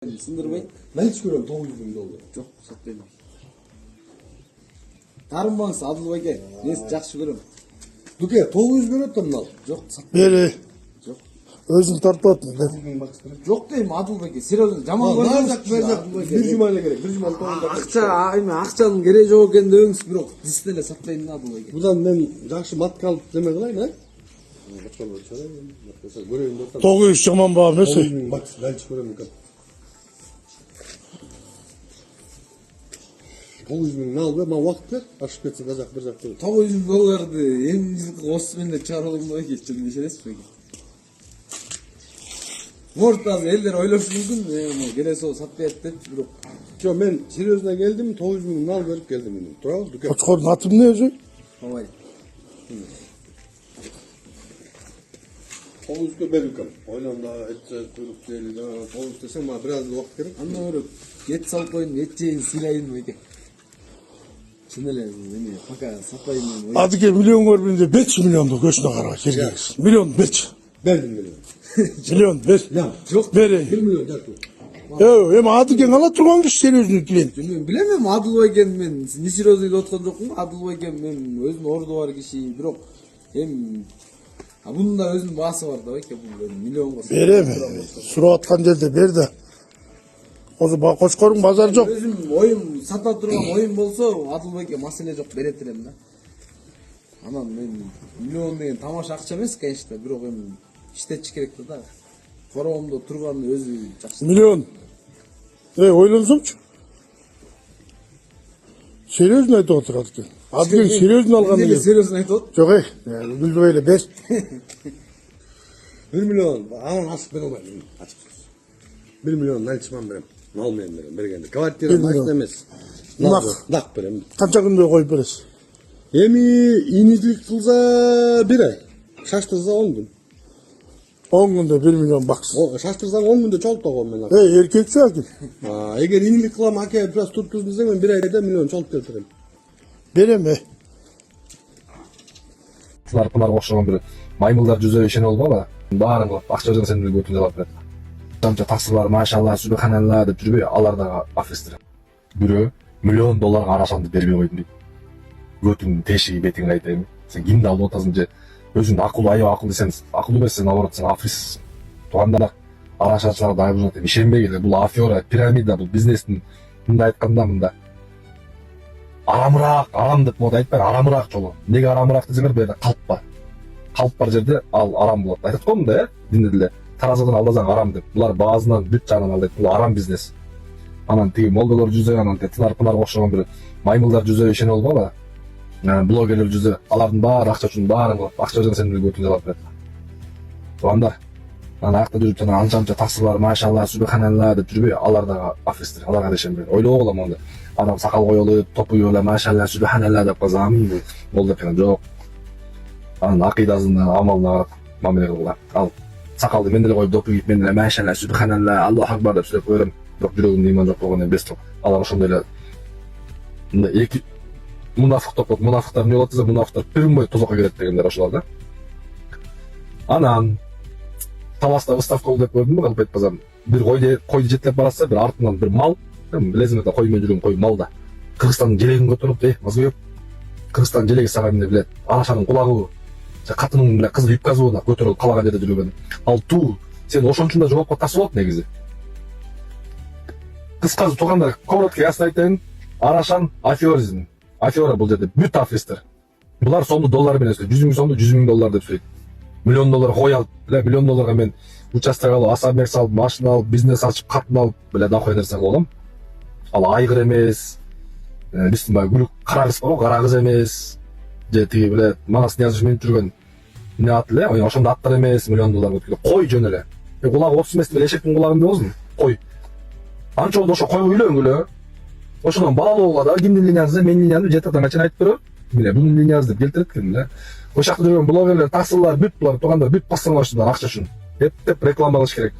Сындырбай. Мен hiç görüyorum 900 bin doldu. Жоқ, сатпаймын. Тарынбаңыз Адылбайга. Мен жақсы көрөм. Duke 900 görüyor da bunlar. Жоқ, сатпаймын. Бери. Жоқ. Өзүң тартып атма. 900 bin bak istedim. Жоқ дейм Адылбайга. Серьезно, жаман Ne көрсөңүз. yapacak verecek? Bir cumayla gerek. Bir cumayla Акча, эми акчанын кереги жок экенин дөңүз, бирок биз деле сатпайм да Адылбайга. Buradan ben жақсы matka alıp deme kılayım ha? Göreyim de 900 жаман баа эмес. 900 bin bak ben hiç göremiyorum. 900 bin ne alıyor? Ben vakit ver. Aşık etsin kazak bir zakta. $900 эми жылкы осы менде чыгарып алган кечирим дешер эмеспи? Может, азыр элдер ойлошу мүмкүн, келеси жолу сатпайт деп, бирок Yo ben Serioz'una geldim 900 bin al verip geldim benim. Doğru Duke. Koçkor'un atı ne özü? бабай. 900 bin ben yıkam. Oylan da etse kuyruk değil. 900 desem bana biraz da vakit gerek. Анда көрөп, эт салып коюн, эт жейин, сыйлайын байке. Чын эле, эми пока сатпайын деп. Adıge milyon görmeyince 5 milyonda göçüne karar. Kergeyiz. Milyon 5. Verdim benim. Milyon 5. Ya Жок, 1 1 milyon derdim. Hem Adıge'nin ala turgan kişi seni özünü dilen. мен билем Адылбай экен, мен несерьезный деп аткан жокмун. Адылбай экен, мен өзүнүн орду бар киши, бирок эми bunun da özünün baası var da bayke, bu milyonga. Vereme. Sura atkan jerde ber de. Ozu Koçkor'un bazarı yok. Özüm oyun sata turgan oyun bolso, Адылбайга маселе жок, берет элем да. Анан мен миллион деген тамаша акча эмес, конечно, бирок эми иштетиш керек да. Коробомдо турганы өзү жакшы. Milyon. Oylansomçu. Серьезно айтып отыр Adıge. Adıge'nin серьезно алганы Эле yok. серьезно айтып атат. Yok bildi öyle 5. 1 milyon. Aman açık ben olmayayım. Açık. 1 milyon ne içmem benim. Ne almayayım benim. Bergendi. Kavatiyle 1 milyon. nakit demez. Nak. Nak benim. Kança günde koyup veres. Emi inizlik kılsa 1 ay. Şaştırsa 10 gün. 10 günde 1 milyon baksın. Şaştırsan 10 günde çoluk da koyayım ben. Erkek sakin. Eğer inilik kılam hakeye biraz tuttuz diysen ben 1 ayda milyon çoluk götüreyim. Vereme. Сыларпылар окшогон бир маймылдар жүзө ишене болбогу баарын кылып акча жана сендерге көтүн жалап берет. Канча таксылар машалла субханалла деп жүрбөй алар дагы афистер. Бирөө $1,000,000 арашанды бербей койдум дейт. Көтүн тешиги бетиңе айтайын. Сен кимди алып атасың же өзүң акылуу аябай акылуу сен акылуу эмес сен наоборот сен афист. Туугандар арашачылар дайып жатат. Ишенбегиле бул афера, пирамида, бул бизнестин мындай айтканда мында арамыраак, арам деп болот айтпайм, арамыраак жолу. Неге арамыраак десеңер, бул жерде калп бар жерде ал арам болот. Айтат го мында, динде деле таразадан алдасаң арам деп. Булар баазынан бүт жагынан алдайт. Бул арам бизнес. Анан тиги молдолор жүзө, анан тынарпылар окшогон бир маймылдар жүзө ишене болбогу. Блогерлер жүзө, алардын баары акча үчүн баарын кылып, акча жана сендерге көтүн жалап берет. Туугандар, анан акта жүрүп жана анча таксылар машалла субханалла деп жүрбөй, алар дагы афистер, аларга да ишенбейт. Ойлогула монда. Адам сакал коюлуп, топуй эле машалла субханалла деп калса амин болду экен. Жок. Анын акыйдасына, амалына карап мамиле кылгыла. Ал сакалды мен деле коюп допуй кийип мен деле машалла субханалла Аллаху акбар деп сүйлөп коерм. Бирок жүрөгүмдө иман жок болгону эмес жок. Алар ошондой эле мындай эки мунафык топ болуп, мунафыктар эмне болот десе, мунафыктар бир күн бою тозокко келет дегендер ошолор да. Анан Таласта выставка болду деп көрдүм, калп айтпасам. Бир койду жетелеп баратса, бир артынан бир мал, билесиңер да, кой менен жүргөн кой мал да. Кыргызстандын желегин көтөрүп, мазгоёп. Кыргызстандын желеги сага эмне билет? Арашанын кулагы, катынын биле кызыл юбкасы да көтөрүлүп калаган жерде жүргөн. Ал туу, сен ошон үчүн да жоопко тартса болот негизи. Кыскасы туугандар, коротко ясно айтайын, Арашан аферизм. Афера бул жерде бүт афистер. Булар сомду доллар менен сөйт. 100 000 сомду $100 000 деп сөйт. $1,000,000 кой алып, $1,000,000 мен участок алып, особняк салып, машина алып, бизнес ачып, катын алып, дохуй нерсе кылгам. Ал айгыр эмес. Биздин баягы күлүк кара кыз бар, кара кыз эмес. Же тиги мага снязыш менен жүргөн эмне ат эле, ошондой аттар эмес, $1,000,000 өткөн. Кой жөн эле. Кулагы 30 эмес деле эшектин кулагындай болсун. Кой. Анча болду ошо койго үйлөнгүлө. Ошондон балалууга да кимдин линиясы, менин линиямды жетадан качан айтып берет. Міне бұның линиясы деп келтірет екен, ошақта жүрген блогерлер, таксылар, бүт бұлар, туғандар, бүт бастырма ашты акча үчүн. Деп реклама кылыш керек.